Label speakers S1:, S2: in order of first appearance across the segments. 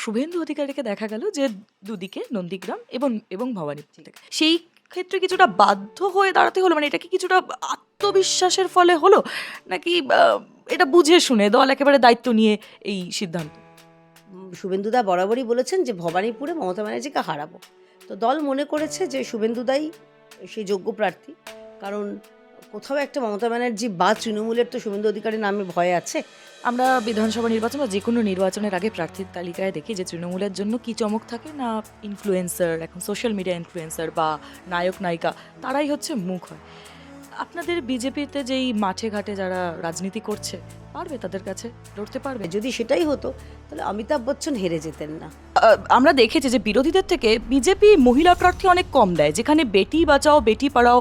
S1: শুভেন্দু অধিকারীকে দেখা গেল যে দুদিকে নন্দীগ্রাম এবং এবং ভবানীপুর থেকে সেই ক্ষেত্রে কিছুটা বাধ্য হয়ে দাঁড়াতে হলো, মানে এটা কি কিছুটা আত্মবিশ্বাসের ফলে হলো, নাকি এটা বুঝে শুনে দল একেবারে দায়িত্ব নিয়ে এই সিদ্ধান্ত?
S2: শুভেন্দুদা বরাবরই বলেছেন যে ভবানীপুরে মমতা ব্যানার্জিকে হারাবো। তো দল মনে করেছে যে শুভেন্দুদাই সেই যোগ্য প্রার্থী, কারণ কোথাও একটা মমতা ব্যানার্জি বা তৃণমূলের তো শুভেন্দু অধিকারীর নামে ভয় আছে।
S1: আমরা বিধানসভা নির্বাচন বা যে কোনো নির্বাচনের আগে প্রার্থীর তালিকায় দেখি যে তৃণমূলের জন্য কি চমক থাকে না, ইনফ্লুয়েন্সার, এখন সোশ্যাল মিডিয়া ইনফ্লুয়েন্সার বা নায়ক নায়িকা, তারাই হচ্ছে মুখ হয়। আপনাদের বিজেপিতে যেই মাঠে ঘাটে যারা রাজনীতি করছে, পারবে তাদের কাছে লড়তে পারবে?
S2: যদি সেটাই হতো তাহলে অমিতাভ বচ্চন হেরে যেতেন না।
S1: আমরা দেখেছি যে বিরোধীদের থেকে বিজেপি মহিলা প্রার্থী অনেক কম দেয়, যেখানে বেটি বাঁচাও বেটি পড়াও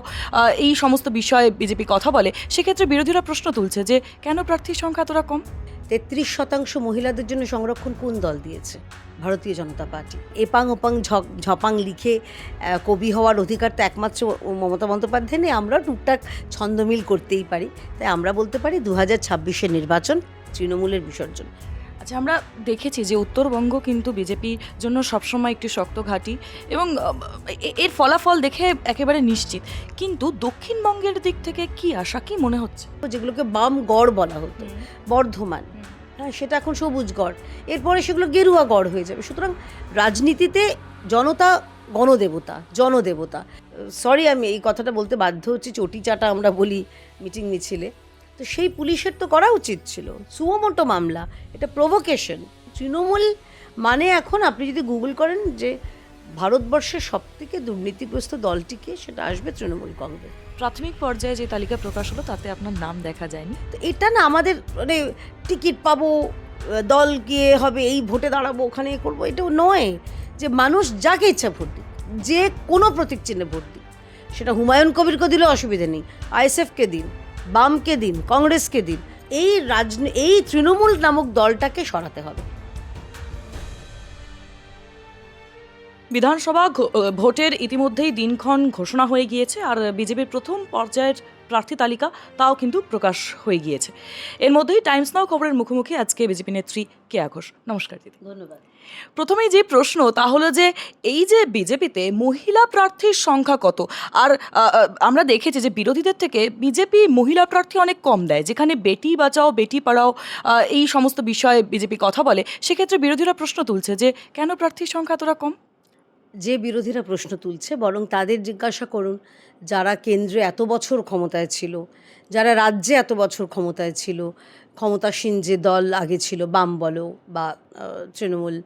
S1: এই সমস্ত বিষয়ে বিজেপি কথা বলে, সেক্ষেত্রে বিরোধীরা প্রশ্ন তুলছে যে কেন প্রার্থীর সংখ্যা এতটা কম?
S2: 33% মহিলাদের জন্য সংরক্ষণ কোন দল দিয়েছে? ভারতীয় জনতা পার্টি। এপাং ওপাং ঝপাং লিখে কবি হওয়ার অধিকার তো একমাত্র মমতা বন্দ্যোপাধ্যায় নেই। আমরা টুকটাক ছন্দমিল করতেই পারি। তাই আমরা বলতে পারি 2026-এর নির্বাচন তৃণমূলের বিসর্জন।
S1: আচ্ছা, আমরা দেখেছি যে উত্তরবঙ্গ কিন্তু বিজেপির জন্য সবসময় একটি শক্ত ঘাঁটি এবং এর ফলাফল দেখে একেবারে নিশ্চিত, কিন্তু দক্ষিণবঙ্গের দিক থেকে কি আশা, কি মনে হচ্ছে?
S2: যেগুলোকে বাম গড় বলা হতো, বর্ধমান, হ্যাঁ সেটা এখন সবুজ গড়, এরপরে সেগুলো গেরুয়া গড় হয়ে যাবে। সুতরাং রাজনীতিতে জনতা গণদেবতা, জনদেবতা। সরি, আমি এই কথাটা বলতে বাধ্য হচ্ছি, চটি চাটা আমরা বলি মিটিং মিছিলে, তো সেই পুলিশের তো করা উচিত ছিল। সুমোটো মামলা, এটা প্রভোকেশন। তৃণমূল মানে এখন আপনি যদি গুগল করেন যে ভারতবর্ষের সবথেকে দুর্নীতিগ্রস্ত দলটিকে, সেটা আসবে তৃণমূল কংগ্রেস।
S1: প্রাথমিক পর্যায়ে যে তালিকা প্রকাশ হলো তাতে আপনার নাম দেখা যায়নি।
S2: তো এটা না আমাদের মানে টিকিট পাবো, দল গিয়ে হবে, এই ভোটে দাঁড়াবো, ওখানে করবো, এটাও নয়। যে মানুষ যাকে ইচ্ছা ভোট দিক, যে কোনো প্রতীক চিহ্নে ভোট দিক, সেটা হুমায়ুন কবিরকে দিলে অসুবিধে নেই, আইএসএফকে দিন, বামকে দিন, কংগ্রেসকে দিন, এই তৃণমূল নামক দলটাকে সরাতে হবে।
S1: বিধানসভা ভোটের ইতিমধ্যেই দিনক্ষণ ঘোষণা হয়ে গিয়েছে, আর বিজেপির প্রথম পর্যায়ের প্রার্থী তালিকা তাও কিন্তু প্রকাশ হয়ে গিয়েছে। এর মধ্যেই টাইমস নাও খবরের মুখোমুখি আজকে বিজেপি নেত্রী কেয়া ঘোষ। নমস্কার দিদি।
S2: ধন্যবাদ।
S1: প্রথমেই যে প্রশ্ন তা হলো যে এই যে বিজেপিতে মহিলা প্রার্থীর সংখ্যা কত? আর আমরা দেখেছি যে বিরোধীদের থেকে বিজেপি মহিলা প্রার্থী অনেক কম দেয়, যেখানে বেটি বাঁচাও বেটি পড়াও এই সমস্ত বিষয়ে বিজেপি কথা বলে, সেক্ষেত্রে বিরোধীরা প্রশ্ন তুলছে যে কেন প্রার্থীর সংখ্যা এতটা কম?
S2: যে বিরোধীরা প্রশ্ন তুলছে, বরং তাদের জিজ্ঞাসা করুন যারা কেন্দ্রে এত বছর ক্ষমতায় ছিল, যারা রাজ্যে এত বছর ক্ষমতায় ছিল, ক্ষমতাসীন যে দল আগে ছিল, বাম বলো বা তৃণমূল,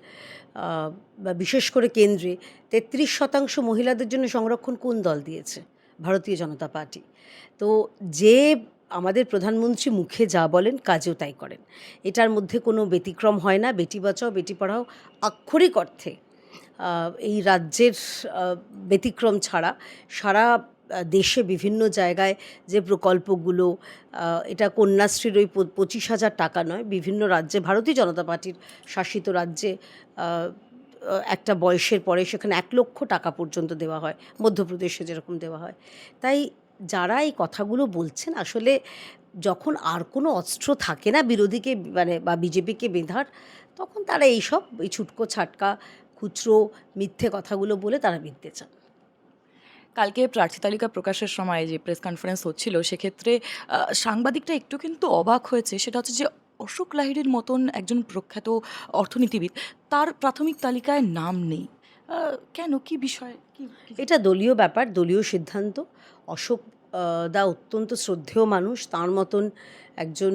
S2: বা বিশেষ করে কেন্দ্রে 33% মহিলাদের জন্য সংরক্ষণ কোন দল দিয়েছে? ভারতীয় জনতা পার্টি। তো যে আমাদের প্রধানমন্ত্রী মুখে যা বলেন কাজেও তাই করেন, এটার মধ্যে কোনো ব্যতিক্রম হয় না। বেটি বাঁচাও বেটি পড়াও আক্ষরিক অর্থে এই রাজ্যের ব্যতিক্রম ছাড়া সারা দেশে বিভিন্ন জায়গায় যে প্রকল্পগুলো, এটা কন্যাশ্রীর ওই 25,000 টাকা নয়, বিভিন্ন রাজ্যে ভারতীয় জনতা পার্টির শাসিত রাজ্যে একটা বয়সের পরে সেখানে 1 লক্ষ টাকা পর্যন্ত দেওয়া হয়, মধ্যপ্রদেশে যেরকম দেওয়া হয়। তাই যারা এই কথাগুলো বলছেন, আসলে যখন আর কোনো অস্ত্র থাকে না বিরোধীকে মানে বা বিজেপিকে বেঁধার, তখন তারা এইসব এই ছুটকো ছাটকা খুচরো মিথ্যে কথাগুলো বলে তারা জিততে চান।
S1: কালকে প্রার্থী তালিকা প্রকাশের সময় যে প্রেস কনফারেন্স হচ্ছিল, সেক্ষেত্রে সাংবাদিকরা একটু কিন্তু অবাক হয়েছে। সেটা হচ্ছে যে অশোক লাহিড়ীর মতন একজন প্রখ্যাত অর্থনীতিবিদ, তার প্রাথমিক তালিকায় নাম নেই। কেন, কি বিষয়,
S2: এটা দলীয় ব্যাপার, দলীয় সিদ্ধান্ত। অশোক দা অত্যন্ত শ্রদ্ধেয় মানুষ, তার মতন একজন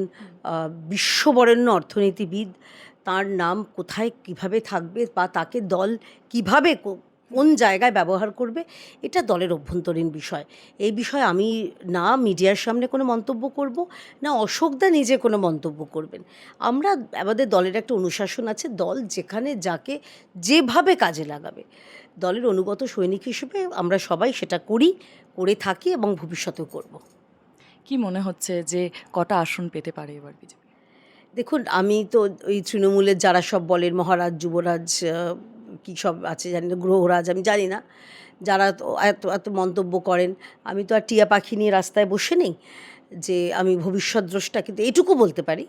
S2: বিশ্ববরেণ্য অর্থনীতিবিদ, তার নাম কোথায় কিভাবে থাকবে বা তাকে দল কিভাবে কোন জায়গায় ব্যবহার করবে, এটা দলের অভ্যন্তরীণ বিষয়। এই বিষয়ে আমি না মিডিয়ার সামনে কোনো মন্তব্য করব, না অশোকদা নিজে কোনো মন্তব্য করবেন। আমরা আমাদের দলের একটা অনুশাসন আছে, দল যেখানে যাকে যেভাবে কাজে লাগাবে, দলের অনুগত সৈনিক হিসেবে আমরা সবাই সেটা করে থাকি এবং ভবিষ্যতেও করব।
S1: কি মনে হচ্ছে যে কটা আসন পেতে পারে এবার বিজেপি?
S2: দেখুন, আমি তো ওই তৃণমূলের যারা সব বলেন মহারাজ যুবরাজ কী সব আছে জানি না, গ্রহরাজ, আমি জানি না, যারা তো এত এত মন্তব্য করেন, আমি তো আর টিয়া পাখি নিয়ে রাস্তায় বসে নেই যে আমি ভবিষ্যৎ দ্রষ্টা। কিন্তু এটুকু বলতে পারি,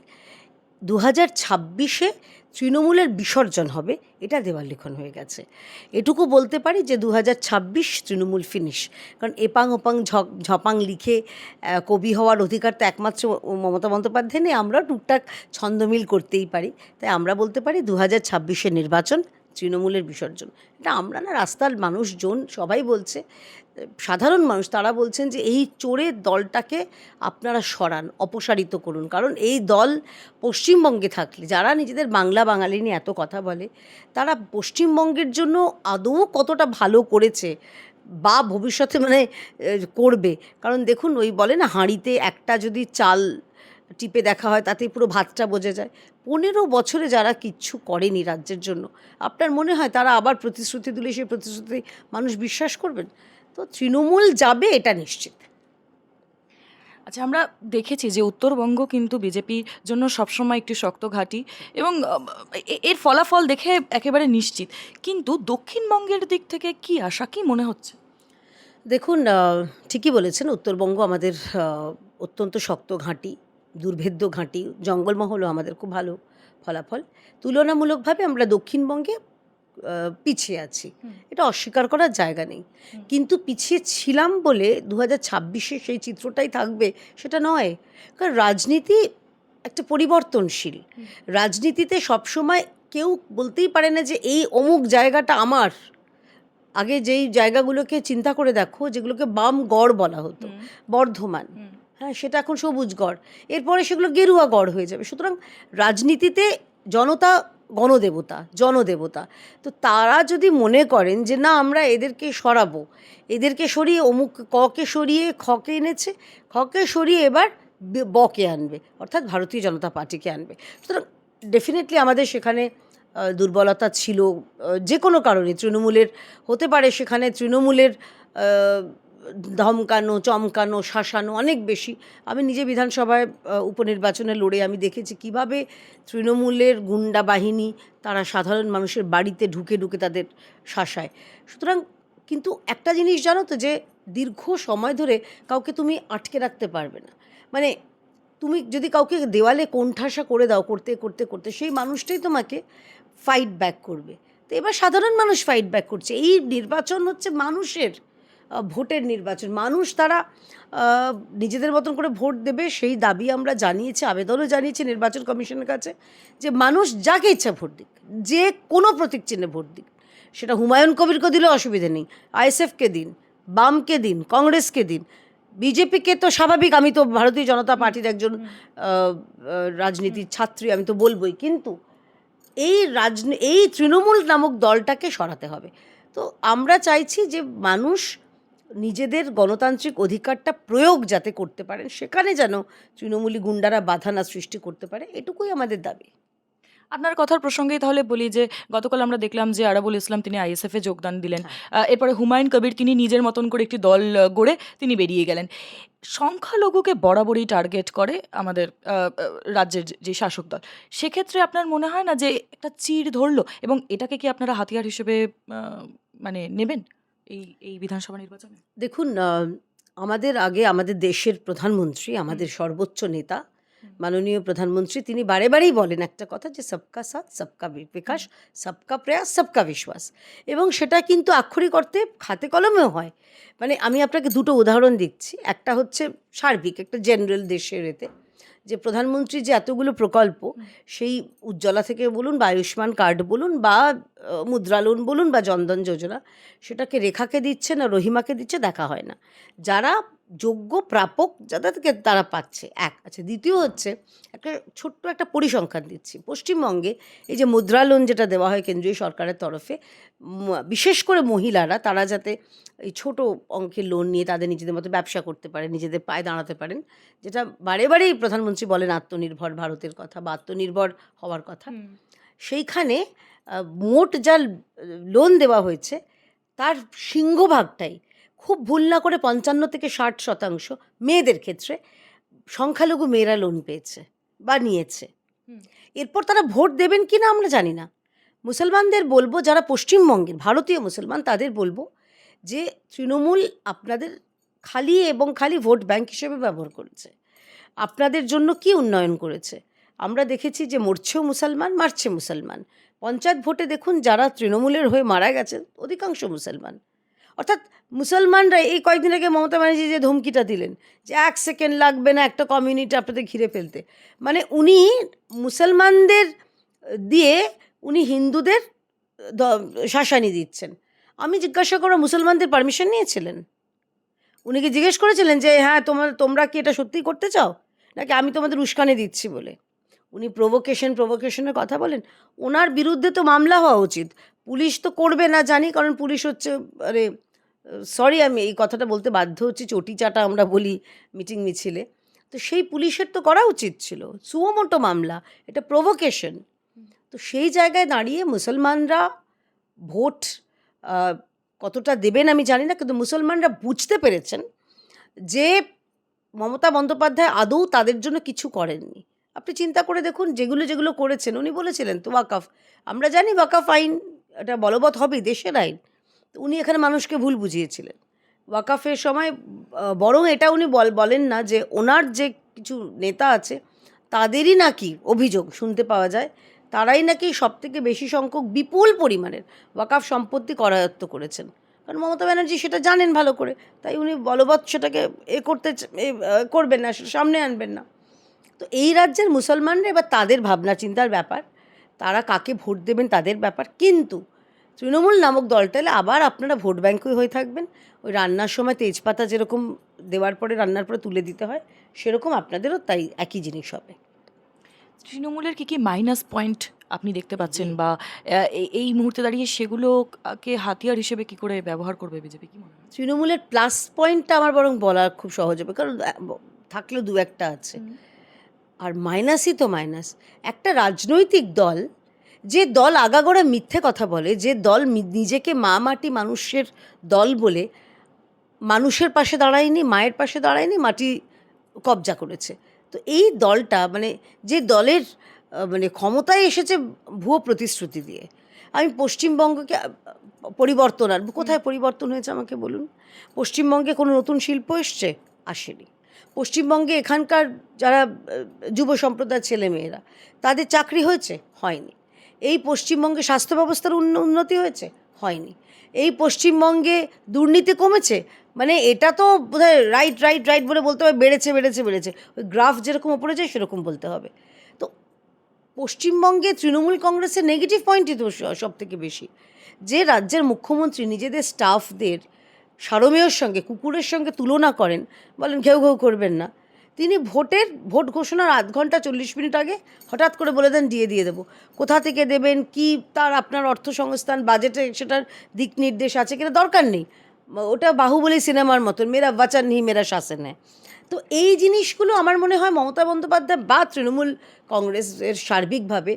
S2: 2026-এ তৃণমূলের বিসর্জন হবে, এটা দেওয়াল লিখন হয়ে গেছে। এটুকু বলতে পারি যে 2026 তৃণমূল ফিনিশ। কারণ এপাং ওপাং ঝপাং লিখে কবি হওয়ার অধিকার তো একমাত্র মমতা বন্দ্যোপাধ্যায় নেই, আমরা টুকটাক ছন্দমিল করতেই পারি। তাই আমরা বলতে পারি 2026-এ নির্বাচন, তৃণমূলের বিসর্জন। এটা আমরা না, রাস্তার মানুষজন সবাই বলছে, সাধারণ মানুষ তারা বলছেন যে এই চোরের দলটাকে আপনারা সরান, অপসারিত করুন। কারণ এই দল পশ্চিমবঙ্গে থাকলে, যারা নিজেদের বাংলা বাঙালি নিয়ে এত কথা বলে, তারা পশ্চিমবঙ্গের জন্য আদৌ কতটা ভালো করেছে বা ভবিষ্যতে করবে। কারণ দেখুন, ওই বলে না, হাঁড়িতে একটা যদি চাল টিপে দেখা হয় তাতেই পুরো ভাতটা বোঝা যায়। 15 বছরে যারা কিচ্ছু করেনি রাজ্যের জন্য, আপনার মনে হয় তারা আবার প্রতিশ্রুতি দিলে সেই প্রতিশ্রুতি মানুষ বিশ্বাস করবেন? তো তৃণমূল যাবে, এটা নিশ্চিত।
S1: আচ্ছা, আমরা দেখেছি যে উত্তরবঙ্গ কিন্তু বিজেপির জন্য সবসময় একটি শক্ত ঘাঁটি এবং এর ফলাফল দেখে একেবারে নিশ্চিত। কিন্তু দক্ষিণবঙ্গের দিক থেকে কি আশা, কি মনে হচ্ছে?
S2: দেখুন, ঠিকই বলেছেন, উত্তরবঙ্গ আমাদের অত্যন্ত শক্ত ঘাঁটি, দুর্ভেদ্য ঘাঁটি। জঙ্গলমহলও আমাদের খুব ভালো ফলাফল। তুলনামূলকভাবে আমরা দক্ষিণবঙ্গে পিছিয়ে আছি, এটা অস্বীকার করার জায়গা নেই। কিন্তু পিছিয়ে ছিলাম বলে 2026-এ সেই চিত্রটাই থাকবে সেটা নয়। কারণ রাজনীতি একটা পরিবর্তনশীল। রাজনীতিতে সবসময় কেউ বলতেই পারে না যে এই অমুক জায়গাটা আমার। আগে যেই জায়গাগুলোকে চিন্তা করে দেখো, যেগুলোকে বাম গড় বলা হতো, বর্ধমান, হ্যাঁ, সেটা এখন সবুজ গড়, এরপরে সেগুলো গেরুয়া গড় হয়ে যাবে। সুতরাং রাজনীতিতে জনতা গণদেবতা, জনদেবতা। তো তারা যদি মনে করেন যে না, আমরা এদেরকে সরাবো, এদেরকে সরিয়ে অমুক ককে সরিয়ে খকে এনেছে, খকে সরিয়ে এবার বকে আনবে, অর্থাৎ ভারতীয় জনতা পার্টিকে আনবে। সুতরাং ডেফিনেটলি আমাদের সেখানে দুর্বলতা ছিল, যে কোনো কারণে তৃণমূলের হতে পারে। সেখানে তৃণমূলের ধমকানো, চমকানো, শাসানো অনেক বেশি। আমি নিজে বিধানসভায় উপনির্বাচনে লড়ে আমি দেখেছি কিভাবে তৃণমূলের গুন্ডা বাহিনী তারা সাধারণ মানুষের বাড়িতে ঢুকে ঢুকে তাদের শাসায়। সুতরাং কিন্তু একটা জিনিস জানো তো, যে দীর্ঘ সময় ধরে কাউকে তুমি আটকে রাখতে পারবে না। তুমি যদি কাউকে দেওয়ালে কোণঠাসা করে দাও, করতে করতে করতে সেই মানুষটাই তোমাকে ফাইট ব্যাক করবে। তো এবার সাধারণ মানুষ ফাইট ব্যাক করছে। এই নির্বাচন হচ্ছে মানুষের ভোটের নির্বাচন। মানুষ তারা নিজেদের মতন করে ভোট দেবে, সেই দাবি আমরা জানিয়েছি, আবেদনও জানিয়েছি নির্বাচন কমিশনের কাছে, যে মানুষ যাকে ইচ্ছা ভোট দিক, যে কোনো প্রতীক চিহ্নে ভোট দিক। সেটা হুমায়ুন কবিরকে দিলে অসুবিধে নেই, আইএসএফকে দিন, বামকে দিন, কংগ্রেসকে দিন, বিজেপিকে তো স্বাভাবিক, আমি তো ভারতীয় জনতা পার্টির একজন রাজনীতির ছাত্রী, আমি তো বলবই। কিন্তু এই তৃণমূল নামক দলটাকে সরাতে হবে। তো আমরা চাইছি যে মানুষ নিজেদের গণতান্ত্রিক অধিকারটা প্রয়োগ যাতে করতে পারেন, সেখানে যেন তৃণমূলী গুন্ডারা বাধা না সৃষ্টি করতে পারে, এটুকুই আমাদের দাবি।
S1: আপনার কথার প্রসঙ্গেই তাহলে বলি যে গতকাল আমরা দেখলাম যে আরাবুল ইসলাম তিনি আইএসএফে যোগদান দিলেন। এরপরে হুমায়ুন কবির তিনি নিজের মতন করে একটি দল গড়ে তিনি বেরিয়ে গেলেন। সংখ্যালঘুকে বরাবরই টার্গেট করে আমাদের রাজ্যের যে শাসক দল। সেক্ষেত্রে আপনার মনে হয় না যে একটা চিড় ধরলো, এবং এটাকে কি আপনারা হাতিয়ার হিসেবে নেবেন এই এই বিধানসভা নির্বাচনে?
S2: দেখুন, আমাদের দেশের প্রধানমন্ত্রী, আমাদের সর্বোচ্চ নেতা, মাননীয় প্রধানমন্ত্রী, তিনি বারে বারেই বলেন একটা কথা, যে সবকা সাথ সবকা বিকাশ, সবকা প্রয়াস সবকা বিশ্বাস। এবং সেটা কিন্তু আক্ষরিক অর্থে খাতে কলমেও হয়। আমি আপনাকে দুটো উদাহরণ দিচ্ছি। একটা হচ্ছে সার্বিক, একটা জেনারেল দেশের এতে, যে প্রধানমন্ত্রী যে এতগুলো প্রকল্প, সেই উজ্জ্বলা থেকে বলুন বা আয়ুষ্মান কার্ড বলুন বা মুদ্রা লোন বলুন বা জনধন যোজনা, সেটাকে রেখাকে দিচ্ছে না রহিমাকে দিচ্ছে দেখা হয় না। যারা যোগ্য প্রাপক যাদেরকে তারা পাচ্ছে, এক। আচ্ছা, দ্বিতীয় হচ্ছে একটা ছোট্ট একটা পরিসংখ্যান দিচ্ছি। পশ্চিমবঙ্গে এই যে মুদ্রা লোন যেটা দেওয়া হয় কেন্দ্রীয় সরকারের তরফে, বিশেষ করে মহিলারা তারা যাতে এই ছোট অঙ্কের লোন নিয়ে তাদের নিজেদের মতো ব্যবসা করতে পারে, নিজেদের পায়ে দাঁড়াতে পারেন, যেটা বারে বারেই প্রধানমন্ত্রী বলেন আত্মনির্ভর ভারতের কথা বা আত্মনির্ভর হওয়ার কথা। সেইখানে মোট যা লোন দেওয়া হয়েছে তার সিংহভাগটাই, খুব ভুল না করে 55 থেকে 60% মেয়েদের ক্ষেত্রে, সংখ্যালঘু মেয়েরা লোন পেয়েছে বা নিয়েছে। এরপর তারা ভোট দেবেন কি না আমরা জানি না। মুসলমানদের বলবো, যারা পশ্চিমবঙ্গের ভারতীয় মুসলমান, তাদের বলবো যে তৃণমূল আপনাদের খালি এবং খালি ভোট ব্যাংক হিসেবে ব্যবহার করেছে। আপনাদের জন্য কি উন্নয়ন করেছে? আমরা দেখেছি যে মরছেও মুসলমান, মারছে মুসলমান। পঞ্চায়েত ভোটে দেখুন যারা তৃণমূলের হয়ে মারা গেছেন অধিকাংশ মুসলমান। অর্থাৎ মুসলমানরা, এই কয়েকদিন আগে মমতা ব্যানার্জি যে ধমকিটা দিলেন যে 1 সেকেন্ড লাগবে না একটা কমিউনিটি আপনাদের ঘিরে ফেলতে, মানে উনি মুসলমানদের দিয়ে উনি হিন্দুদের শাসানি দিচ্ছেন। আমি জিজ্ঞাসা করো মুসলমানদের পারমিশন নিয়েছিলেন? উনি কি জিজ্ঞেস করেছিলেন যে হ্যাঁ তোমরা কি এটা সত্যিই করতে চাও, নাকি আমি তোমাদের উস্কানি দিচ্ছি বলে? উনি প্রভোকেশনের কথা বলেন। ওনার বিরুদ্ধে তো মামলা হওয়া উচিত। পুলিশ তো করবে না জানি, কারণ পুলিশ হচ্ছে, আরে সরি আমি এই কথাটা বলতে বাধ্য হচ্ছি, চটি চাটা আমরা বলি মিটিং মিছিলে, তো সেই পুলিশের তো করা উচিত ছিল। সুমোটো মামলা, এটা প্রভোকেশন। তো সেই জায়গায় দাঁড়িয়ে মুসলমানরা ভোট কতটা দেবেন আমি জানি না, কিন্তু মুসলমানরা বুঝতে পেরেছেন যে মমতা বন্দ্যোপাধ্যায় আদৌ তাদের জন্য কিছু করেননি। আপনি চিন্তা করে দেখুন, যেগুলো করেছেন, উনি বলেছিলেন তো ওয়াকফ, আমরা জানি ওয়াকফ আইন এটা বলবৎ হবে, দেশের আইন। তো উনি এখানে মানুষকে ভুল বুঝিয়েছিলেন ওয়াকফের সময়। বরং এটা উনি বলেন না যে ওনার যে কিছু নেতা আছে তাদেরই নাকি অভিযোগ শুনতে পাওয়া যায়, তারাই নাকি সবথেকে বেশি সংখ্যক বিপুল পরিমাণের ওয়াকফ সম্পত্তি করায়ত্ত করেছেন। কারণ মমতা ব্যানার্জি সেটা জানেন ভালো করে, তাই উনি বলবৎ সেটাকে করবেন না, সেটা সামনে আনবেন না। তো এই রাজ্যের মুসলমানরা এবার তাদের ভাবনা চিন্তার ব্যাপার, তারা কাকে ভোট দেবেন তাদের ব্যাপার। কিন্তু তৃণমূল নামক দলটালে আবার আপনারা ভোট ব্যাঙ্কই হয়ে থাকবেন। ওই রান্নার সময় তেজপাতা যেরকম দেওয়ার পরে রান্নার পরে তুলে দিতে হয়, সেরকম আপনাদেরও তাই একই জিনিস হবে।
S1: তৃণমূলের কি মাইনাস পয়েন্ট আপনি দেখতে পাচ্ছেন, বা এই মুহূর্তে দাঁড়িয়ে সেগুলোকে হাতিয়ার হিসেবে কি করে ব্যবহার করবে বিজেপি, কি মনে হয়?
S2: তৃণমূলের প্লাস পয়েন্টটা আমার বরং বলা খুব সহজ হবে, কারণ থাকলেও দু একটা আছে। আর মাইনাসই তো মাইনাস। একটা রাজনৈতিক দল, যে দল আগাগোড়া মিথ্যে কথা বলে, যে দল নিজেকে মা মাটি মানুষের দল বলে মানুষের পাশে দাঁড়ায়নি, মায়ের পাশে দাঁড়ায়নি, মাটি কবজা করেছে। তো এই দলটা, মানে যে দলের মানে ক্ষমতায় এসেছে ভুয়ো প্রতিশ্রুতি দিয়ে। আমি পশ্চিমবঙ্গকে পরিবর্তন আর কোথায় পরিবর্তন হয়েছে আমাকে বলুন? পশ্চিমবঙ্গে কোনো নতুন শিল্প এসছে? আসেনি। পশ্চিমবঙ্গে এখানকার যারা যুব সম্প্রদায়ের ছেলেমেয়েরা, তাদের চাকরি হয়েছে? হয়নি। এই পশ্চিমবঙ্গে স্বাস্থ্য ব্যবস্থার উন্নতি হয়েছে? হয়নি। এই পশ্চিমবঙ্গে দুর্নীতি কমেছে? মানে এটা তো বোধহয় রাইট বলে বলতে হবে, বেড়েছে। ওই গ্রাফ যেরকম ওপরে যায় সেরকম বলতে হবে। তো পশ্চিমবঙ্গে তৃণমূল কংগ্রেসের নেগেটিভ পয়েন্টই তো সব থেকে বেশি, যে রাজ্যের মুখ্যমন্ত্রী নিজেদের স্টাফদের সারমেয়র সঙ্গে, কুকুরের সঙ্গে তুলনা করেন, বলেন ঘেউ ঘেউ করবেন না। তিনি ভোট ঘোষণার 0.5 ঘন্টা 40 মিনিট আগে হঠাৎ করে বলে দেন দিয়ে দেবো। কোথা থেকে দেবেন, কি তার আপনার অর্থ সংস্থান, বাজেটে সেটার দিক নির্দেশ আছে কিনা দরকার নেই। ওটা বাহুবলী সিনেমার মতন, মেরা বচন নেই মেরা শাসন হ্যায়। তো এই জিনিসগুলো আমার মনে হয় মমতা বন্দ্যোপাধ্যায় বা তৃণমূল কংগ্রেসের সার্বিকভাবে,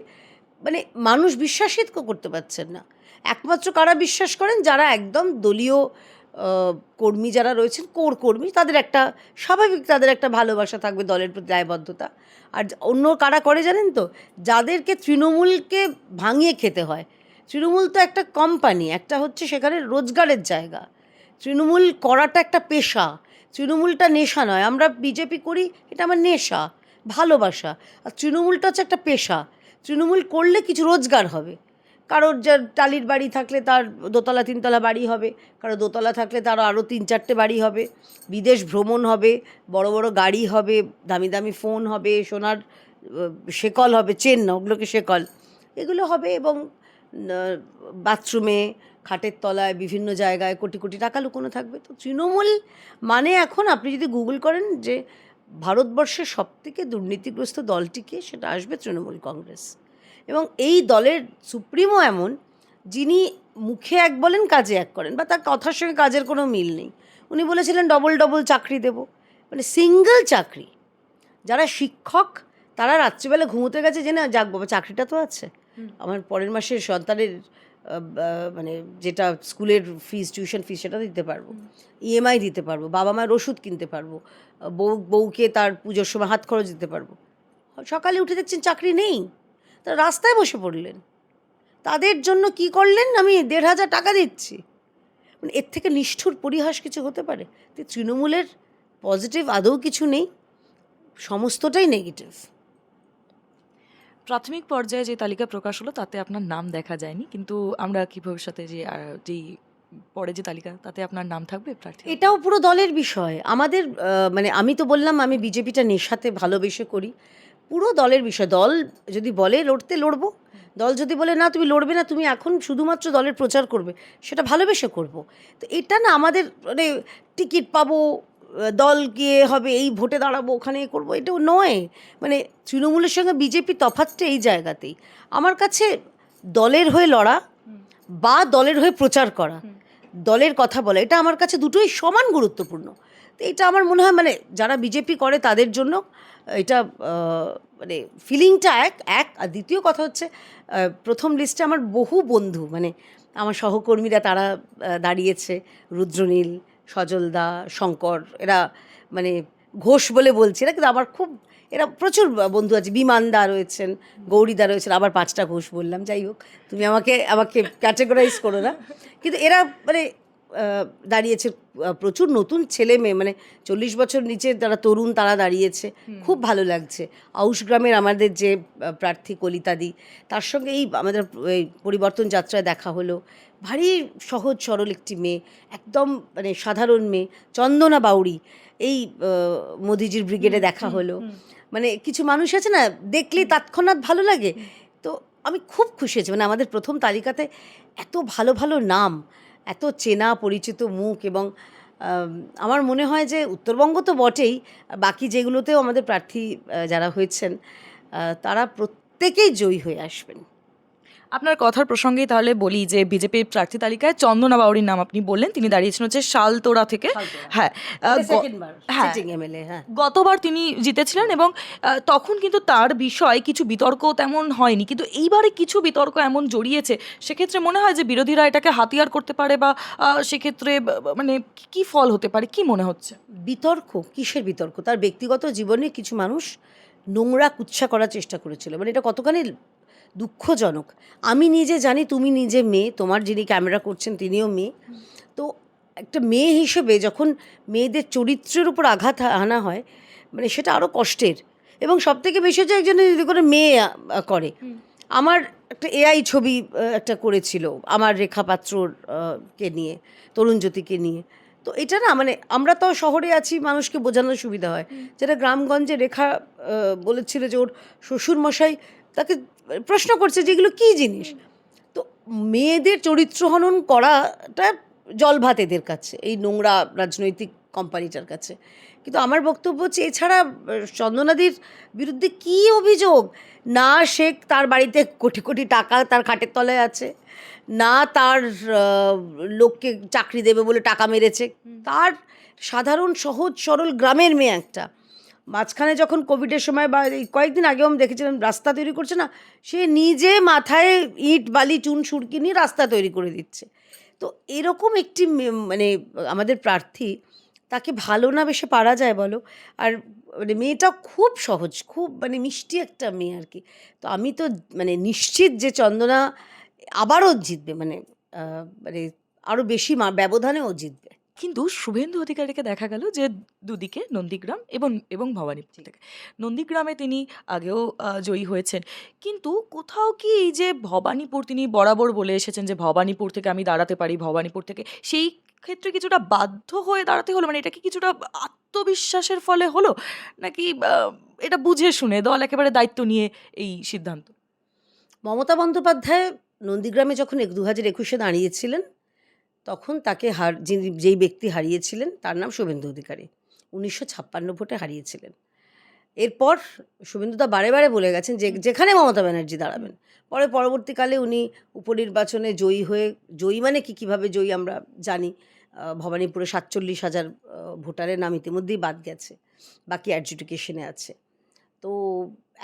S2: মানে মানুষ বিশ্বাসই করতে পারছেন না। একমাত্র কারা বিশ্বাস করেন? যারা একদম দলীয় কর্মী যারা রয়েছেন, কোর কর্মী, তাদের একটা স্বাভাবিক, তাদের একটা ভালোবাসা থাকবে, দলের প্রতি দায়বদ্ধতা। আর অন্য কারা করে জানেন তো? যাদেরকে তৃণমূলকে ভাঙিয়ে খেতে হয়। তৃণমূল তো একটা কোম্পানি, একটা হচ্ছে সেখানে রোজগারের জায়গা। তৃণমূল করাটা একটা পেশা, তৃণমূলটা নেশা নয়। আমরা বিজেপি করি, এটা আমার নেশা, ভালোবাসা। আর তৃণমূলটা হচ্ছে একটা পেশা। তৃণমূল করলে কিছু রোজগার হবে। কারোর যার টালির বাড়ি থাকলে তার 2তলা 3তলা বাড়ি হবে, কারো 2তলা থাকলে তার আরও 3-4টে বাড়ি হবে, বিদেশ ভ্রমণ হবে, বড় বড় গাড়ি হবে, দামি দামি ফোন হবে, সোনার শেকল হবে, চেন না ওগুলোকে শেকল, এগুলো হবে। এবং বাথরুমে, খাটের তলায়, বিভিন্ন জায়গায় কোটি কোটি টাকা লুকোনো থাকবে। তো তৃণমূল মানে এখন আপনি যদি গুগল করেন যে ভারতবর্ষের সবথেকে দুর্নীতিগ্রস্ত দলটিকে, সেটা আসবে তৃণমূল কংগ্রেস। এবং এই দলের সুপ্রিমো এমন, যিনি মুখে এক বলেন কাজে এক করেন, বা তার কথার সঙ্গে কাজের কোনো মিল নেই। উনি বলেছিলেন ডবল চাকরি দেব, মানে সিঙ্গল চাকরি। যারা শিক্ষক তারা রাত্রিবেলা ঘুমোতে গেছে জেনে, যাক বাবা চাকরিটা তো আছে, আমার পরের মাসের সন্তানের মানে যেটা স্কুলের ফিস, টিউশন ফিস, সেটা দিতে পারবো, ইএমআই দিতে পারবো, বাবা মায়ের ওষুধ কিনতে পারবো, বউকে তার পুজোর সময় হাত খরচ দিতে পারবো। সকালে উঠে দেখছেন চাকরি নেই, তারা রাস্তায় বসে পড়লেন। তাদের জন্য কি করলেন? আমি 1,500 টাকা দিচ্ছি। মানে এর থেকে নিষ্ঠুর পরিহাস কিছু হতে পারে? তো তৃণমূলের পজিটিভ আদৌ কিছু নেই, সমস্তটাই নেগেটিভ।
S1: প্রাথমিক পর্যায়ে যে তালিকা প্রকাশ হলো তাতে আপনার নাম দেখা যায়নি, কিন্তু আমরা কি ভবিষ্যতে যে যেই পরে যে তালিকা তাতে আপনার নাম থাকবে প্রার্থী?
S2: এটাও পুরো দলের বিষয় আমাদের। মানে আমি তো বললাম আমি বিজেপিটা নেশাতে ভালোবেসে করি। পুরো দলের বিষয়। দল যদি বলে লড়তে লড়বো, দল যদি বলে না তুমি লড়বে না, তুমি এখন শুধুমাত্র দলের প্রচার করবে, সেটা ভালোবেসে করব। তো এটা না আমাদের মানে টিকিট পাবো, দল গিয়ে হবে এই ভোটে দাঁড়াবো ওখানে করব, এটাও নয়। মানে তৃণমূলের সঙ্গে বিজেপি তফাৎটা এই জায়গাতেই। আমার কাছে দলের হয়ে লড়া বা দলের হয়ে প্রচার করা, দলের কথা বলা, এটা আমার কাছে দুটোই সমান গুরুত্বপূর্ণ। তো এটা আমার মনে হয় মানে যারা বিজেপি করে তাদের জন্য এটা মানে ফিলিংটা এক এক আর দ্বিতীয় কথা হচ্ছে প্রথম লিস্টে আমার বহু বন্ধু, মানে আমার সহকর্মীরা তারা দাঁড়িয়েছে, রুদ্রনীল, সজলদা, শঙ্কর, এরা মানে ঘোষ বলে বলছি না, কিন্তু আমার খুব এরা প্রচুর বন্ধু আছে, বিমানদা রয়েছেন, গৌরীদা রয়েছেন, আবার 5টা ঘোষ বললাম, যাই হোক তুমি আমাকে আমাকে ক্যাটেগরাইজ করো না। কিন্তু এরা মানে দাঁড়িয়েছে, প্রচুর নতুন ছেলে মেয়ে, মানে 40 বছর নিচে যারা তরুণ তারা দাঁড়িয়েছে, খুব ভালো লাগছে। আউশ গ্রামের আমাদের যে প্রার্থী কলিতাদি, তার সঙ্গে এই আমাদের এই পরিবর্তন যাত্রায় দেখা হলো। ভারী সহজ সরল একটি মেয়ে, একদম মানে সাধারণ মেয়ে, চন্দনা বাউরি, এই মোদিজির ব্রিগেডে দেখা হলো। মানে কিছু মানুষ আছে না, দেখলে তৎক্ষণাৎ ভালো লাগে। তো আমি খুব খুশি হয়েছি, মানে আমাদের প্রথম তালিকাতে এত ভালো ভালো নাম, এত চেনা পরিচিত মুখ, এবং আমার মনে হয় যে উত্তরবঙ্গ তো বটেই, বাকি যেগুলোতেও আমাদের প্রার্থী যারা হয়েছেন তারা প্রত্যেকেই জয়ী হয়ে আসবেন।
S1: আপনার কথার প্রসঙ্গেই তাহলে বলি যে বিজেপির প্রার্থী তালিকায় চন্দনা বাউরির নাম আপনি বললেন, তিনি দাঁড়িয়েছেন হচ্ছে শালতোড়া থেকে। হ্যাঁ, হ্যাঁ,
S2: সিটিং এমএলএ। হ্যাঁ,
S1: গতবার তিনি জিতেছিলেন এবং তখন কিন্তু তার বিষয় কিছু বিতর্ক তেমন হয়নি, কিন্তু এইবারে কিছু বিতর্ক এমন জড়িয়েছে, সেক্ষেত্রে মনে হয় যে বিরোধীরা এটাকে হাতিয়ার করতে পারে, বা সেক্ষেত্রে মানে কি ফল হতে পারে, কি মনে হচ্ছে?
S2: বিতর্ক কিসের বিতর্ক? তার ব্যক্তিগত জীবনে কিছু মানুষ নোংরা কুৎসা করার চেষ্টা করেছিল, মানে এটা কতখানি দুঃখজনক আমি নিজে জানি। তুমি নিজে মেয়ে, তোমার যিনি ক্যামেরা করছেন তিনিও মেয়ে। তো একটা মেয়ে হিসেবে যখন মেয়েদের চরিত্রের উপর আঘাত আনা হয়, মানে সেটা আরও কষ্টের। এবং সব থেকে বেশি হচ্ছে একজন যদি করে মেয়ে করে। আমার একটা এআই ছবি একটা করেছিল আমার রেখা পাত্রর কে নিয়ে, তরুণ জ্যোতিকে নিয়ে। তো এটা না মানে আমরা তো শহরে আছি, মানুষকে বোঝানোর সুবিধা হয়। যেটা গ্রামগঞ্জে রেখা বলেছিল যে ওর শ্বশুরমশাই তাকে প্রশ্ন করছে যে এগুলো কী জিনিস। তো মেয়েদের চরিত্র হনন করাটা জলভাত এদের কাছে, এই নোংরা রাজনৈতিক কোম্পানিটার কাছে। কিন্তু আমার বক্তব্য হচ্ছে এছাড়া চন্দনাদির বিরুদ্ধে কী অভিযোগ? না সে তার বাড়িতে কোটি কোটি টাকা তার খাটের তলায় আছে, না তার লোককে চাকরি দেবে বলে টাকা মেরেছে, তার সাধারণ সহজ সরল গ্রামের মেয়ে একটা। মাঝখানে যখন কোভিডের সময় বা এই কয়েকদিন আগেও আমি দেখেছিলাম রাস্তা তৈরি করছে না, সে নিজে মাথায় ইট বালি চুন সুরকি নিয়ে রাস্তা তৈরি করে দিচ্ছে। তো এরকম একটি মানে আমাদের প্রার্থী, তাকে ভালো না বেশে পারা যায় বলো? আর মানে মেয়েটা খুব সহজ, খুব মানে মিষ্টি একটা মেয়ে আর কি। তো আমি তো মানে নিশ্চিত যে চন্দনা আবারও জিতবে, মানে মানে আরও বেশি ব্যবধানেও জিতবে।
S1: কিন্তু শুভেন্দু অধিকারীকে দেখা গেল যে দুদিকে নন্দীগ্রাম এবং এবং ভবানীপুর থেকে, নন্দীগ্রামে তিনি আগেও জয়ী হয়েছেন, কিন্তু কোথাও কি এই যে ভবানীপুর তিনি বরাবর বলে এসেছেন যে ভবানীপুর থেকে আমি দাঁড়াতে পারি, ভবানীপুর থেকে, সেই ক্ষেত্রে কিছুটা বাধ্য হয়ে দাঁড়াতে হলো, মানে এটা কি কিছুটা আত্মবিশ্বাসের ফলে হলো, নাকি এটা বুঝে শুনে দল একেবারে দায়িত্ব নিয়ে এই সিদ্ধান্ত?
S2: মমতা বন্দ্যোপাধ্যায় নন্দীগ্রামে যখন 2021-এ দাঁড়িয়েছিলেন, তখন তাকে যেই ব্যক্তি হারিয়েছিলেন তার নাম শুভেন্দু অধিকারী। 1956 ভোটে হারিয়েছিলেন। এরপর শুভেন্দুদা বারে বারে বলে গেছেন যে যেখানে মমতা ব্যানার্জি দাঁড়াবেন। পরবর্তীকালে উনি উপনির্বাচনে জয়ী হয়ে, জয়ী মানে কীভাবে জয়ী আমরা জানি। ভবানীপুরে 47,000 ভোটারের নাম ইতিমধ্যেই বাদ গেছে, বাকি অ্যাডজুডিকেশনে আছে। তো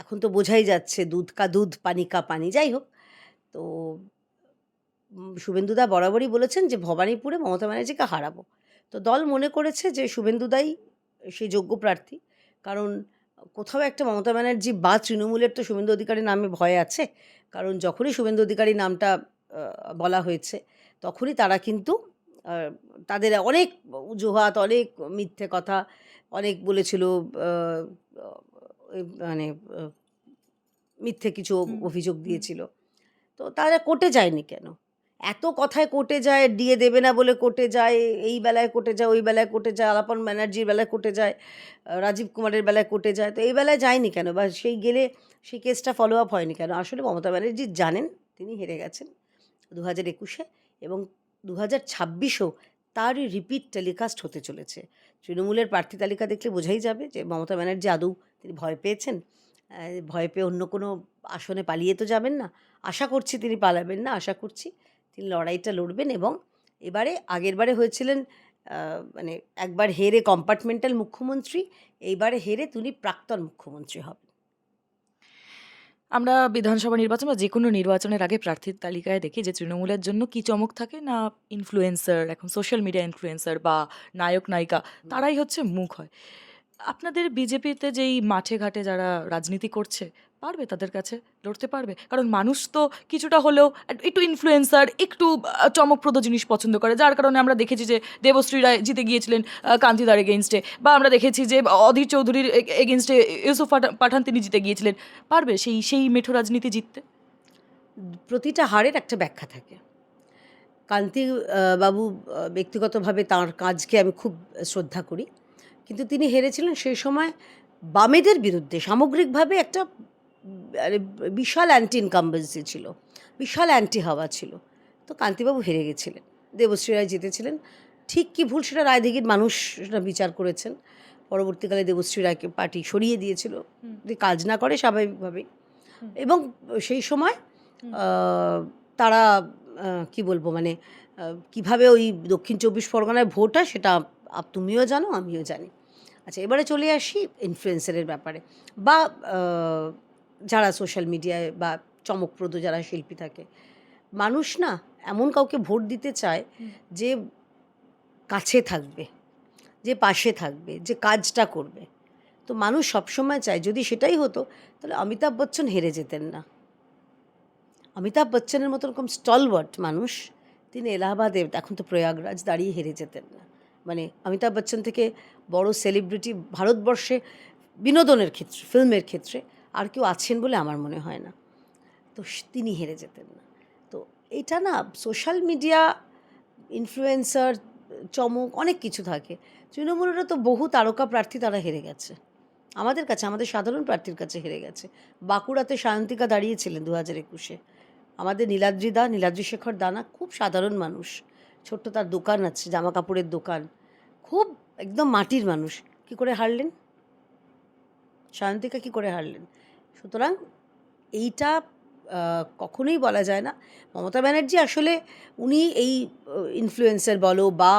S2: এখন তো বোঝাই যাচ্ছে দুধ কা দুধ পানি কা পানি। যাই হোক, তো শুভেন্দুদা বরাবরই বলেছেন যে ভবানীপুরে মমতা ব্যানার্জিকে হারাবো। তো দল মনে করেছে যে শুভেন্দুদাই সেই যোগ্য প্রার্থী। কারণ কোথাও একটা মমতা ব্যানার্জি বা তৃণমূলের তো শুভেন্দু অধিকারীর নামে ভয় আছে। কারণ যখনই শুভেন্দু অধিকারী নামটা বলা হয়েছে, তখনই তারা কিন্তু তাদের অনেক অজুহাত, অনেক মিথ্যে কথা অনেক বলেছিল। মানে মিথ্যে কিছু
S1: হুম,
S2: অভিযোগ
S1: হুম।
S2: দিয়েছিল। তো তারা কোর্টে যায়নি কেন? এত কথায় কোর্টে যায়, ডিএ দেবে না বলে কোর্টে যায়, এই বেলায় কোর্টে যায়, ওই বেলায় কোর্টে যায়, আলাপন ব্যানার্জির বেলায় কোর্টে যায়, রাজীব কুমারের বেলায় কোর্টে যায়। তো এই বেলায় যায়নি কেন? বা সেই গেলে সেই কেসটা ফলো আপ হয়নি কেন? আসলে মমতা ব্যানার্জি জানেন তিনি হেরে গেছেন ২০২১-এ, এবং ২০২৬-ও তারই রিপিট টেলিকাস্ট হতে চলেছে। তৃণমূলের প্রার্থী তালিকা দেখলে বোঝাই যাবে যে মমতা ব্যানার্জি আদৌ তিনি ভয় পেয়েছেন। ভয় পেয়ে অন্য কোনো আসনে পালিয়ে তো যাবেন না। আশা করছি তিনি পালাবেন না। আশা করছি তিনি লড়াইটা লড়বেন, এবং এবারে আগেরবারে হয়েছিলেন মানে একবার হেরে কম্পার্টমেন্টাল মুখ্যমন্ত্রী, এইবারে হেরে তিনি প্রাক্তন মুখ্যমন্ত্রী হবেন।
S1: আমরা বিধানসভা নির্বাচন বা যেকোনো নির্বাচনের আগে প্রার্থীর তালিকায় দেখি যে তৃণমূলের জন্য কি চমক থাকে না, ইনফ্লুয়েন্সার, এখন সোশ্যাল মিডিয়া ইনফ্লুয়েন্সার বা নায়ক নায়িকা, তারাই হচ্ছে মুখ হয়। আপনাদের বিজেপিতে যেই মাঠে ঘাটে যারা রাজনীতি করছে, পারবে তাদের কাছে লড়তে পারবে? কারণ মানুষ তো কিছুটা হলেও একটু ইনফ্লুয়েন্সার, একটু চমকপ্রদ জিনিস পছন্দ করে, যার কারণে আমরা দেখেছি যে দেবশ্রী রায় জিতে গিয়েছিলেন কান্তিদার এগেনস্টে, বা আমরা দেখেছি যে অধীর চৌধুরীর এগেনস্টে ইউসুফ পাঠান তিনি জিতে গিয়েছিলেন। পারবে সেই সেই মেঠো রাজনীতি জিততে?
S2: প্রতিটা হারের একটা ব্যাখ্যা থাকে। কান্তি বাবু ব্যক্তিগতভাবে তাঁর কাজকে আমি খুব শ্রদ্ধা করি। কিন্তু তিনি হেরেছিলেন সেই সময় বামেদের বিরুদ্ধে সামগ্রিকভাবে একটা মানে বিশাল অ্যান্টি ইনকামবেন্সি ছিল। বিশাল অ্যান্টি হাওয়া ছিল। তো কান্তিবাবু হেরে গেছিলেন। দেবশ্রী রায় জিতেছিলেন। ঠিক কি ভুল সেটা রায়দিঘির মানুষ সেটা বিচার করেছেন। পরবর্তীকালে দেবশ্রী রায়কে পার্টি সরিয়ে দিয়েছিল।
S1: হুম,
S2: যে কাজ না করে স্বাভাবিকভাবেই।
S1: হুম,
S2: এবং সেই সময়
S1: হুম।
S2: আ তারা কি বলবো মানে কিভাবে ওই দক্ষিণ ২৪ পরগনায় ভোট হয় সেটা তুমিও জানো, আমিও জানি। আচ্ছা, এবারে চলে আসি ইনফ্লুয়েন্সারের ব্যাপারে, বা আ যারা সোশ্যাল মিডিয়ায় বা চমকপ্রদ যারা শিল্পী থাকে। মানুষ না এমন কাউকে ভোট দিতে চায়
S1: হুম।
S2: যে কাছে থাকবে, যে পাশে থাকবে, যে কাজটা করবে। তো মানুষ সবসময় চায় যদি সেটাই হতো তাহলে অমিতাভ বচ্চন হেরে যেতেন না। অমিতাভ বচ্চনের মতো এরকম স্টলওয়ার্ট মানুষ তিনি এলাহাবাদে, এখন তো প্রয়াগরাজ, দাঁড়িয়ে হেরে যেতেন না। মানে অমিতাভ বচ্চন থেকে বড় সেলিব্রিটি ভারতবর্ষে বিনোদনের ক্ষেত্রে, ফিল্মের ক্ষেত্রে আর কেউ আছেন বলে আমার মনে হয় না। তো তিনি হেরে যেতেন না। তো এটা না সোশ্যাল মিডিয়া, ইনফ্লুয়েন্সার, চমক অনেক কিছু থাকে। তৃণমূলেরও তো বহু তারকা প্রার্থী তারা হেরে গেছে। আমাদের কাছে, আমাদের সাধারণ প্রার্থীর কাছে হেরে গেছে। বাঁকুড়াতে সায়ন্তিকা দাঁড়িয়েছিলেন ২০২১-এ। আমাদের নীলাদ্রি শেখর দানা খুব সাধারণ মানুষ। ছোট্ট তার দোকান আছে, জামা কাপড়ের দোকান। খুব একদম মাটির মানুষ। কী করে হারলেন? সায়ন্তিকা কী করে হারলেন? সুতরাং এইটা কখনোই বলা যায় না। মমতা ব্যানার্জি আসলে উনি এই ইনফ্লুয়েন্সার বলো বা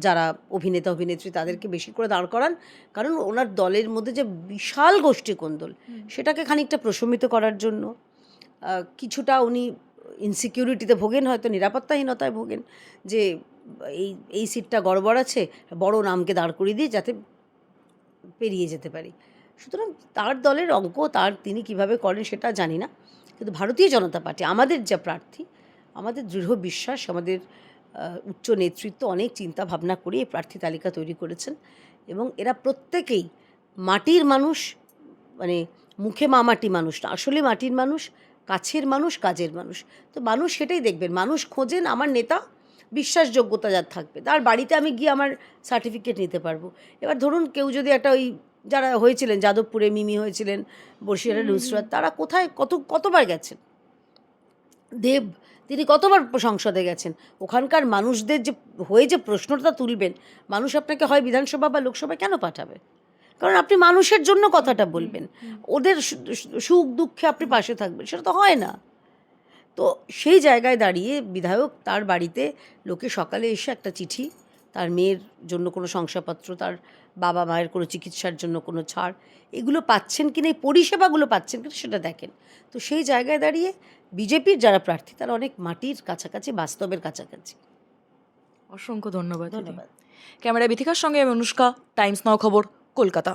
S2: যারা অভিনেতা অভিনেত্রী তাদেরকে বেশি করে দাঁড় করান, কারণ ওনার দলের মধ্যে যে বিশাল গোষ্ঠীকোন্দল
S1: হুম।
S2: সেটাকে খানিকটা প্রশমিত করার জন্য। কিছুটা উনি ইনসিকিউরিটিতে ভোগেন, হয়তো নিরাপত্তাহীনতায় ভোগেন, যে এই এই সিটটা গড়বড় আছে, বড় নামকে দাঁড় করিয়ে দিই যাতে পেরিয়ে যেতে পারি। সুতরাং তার দলের অঙ্ক তিনি কিভাবে করেন সেটা জানি না। কিন্তু ভারতীয় জনতা পার্টি আমাদের যা প্রার্থী, আমাদের দৃঢ় বিশ্বাস, আমাদের উচ্চ নেতৃত্ব অনেক চিন্তা ভাবনা করে এই প্রার্থী তালিকা তৈরি করেছেন, এবং এরা প্রত্যেকেই মাটির মানুষ, মানে মুখে মামাটি মানুষ না, আসলে মাটির মানুষ, কাছের মানুষ, কাজের মানুষ। তো মানুষ সেটাই দেখবেন। মানুষ খোঁজেন আমার নেতা বিশ্বাসযোগ্যতা যার থাকবে, তার বাড়িতে আমি গিয়ে আমার সার্টিফিকেট নিতে পারবো। এবার ধরুন কেউ যদি একটা ওই যারা হয়েছিলেন যাদবপুরে মিমি হয়েছিলেন, বসিরহাটে নুসরাত, তারা কোথায় কতবার গেছেন? দেব, তিনি কতবার সংসদে গেছেন? ওখানকার মানুষদের যে হয়ে যে প্রশ্নটা তুলবেন, মানুষ আপনাকে হয় বিধানসভা বা লোকসভায় কেন পাঠাবে? কারণ আপনি মানুষের জন্য কথাটা বলবেন। ওদের সুখ দুঃখে আপনি পাশে থাকবেন, সেটা তো হয় না। তো সেই জায়গায় দাঁড়িয়ে বিধায়ক তার বাড়িতে লোকে সকালে এসে একটা চিঠি, তার মেয়ের জন্য কোনো শংসাপত্র, তার বাবা মায়ের কোনো চিকিৎসার জন্য কোনো ছাড়, এগুলো পাচ্ছেন কিনা, এই পরিষেবাগুলো পাচ্ছেন কিনা সেটা দেখেন। তো সেই জায়গায় দাঁড়িয়ে বিজেপির যারা প্রার্থী তারা অনেক মাটির কাছাকাছি, বাস্তবের কাছাকাছি।
S1: অসংখ্য ধন্যবাদ দিদি।
S2: ধন্যবাদ।
S1: ক্যামেরায় বিথিকার সঙ্গে আমি অনুষ্কা, টাইমস নাও খবর, কলকাতা।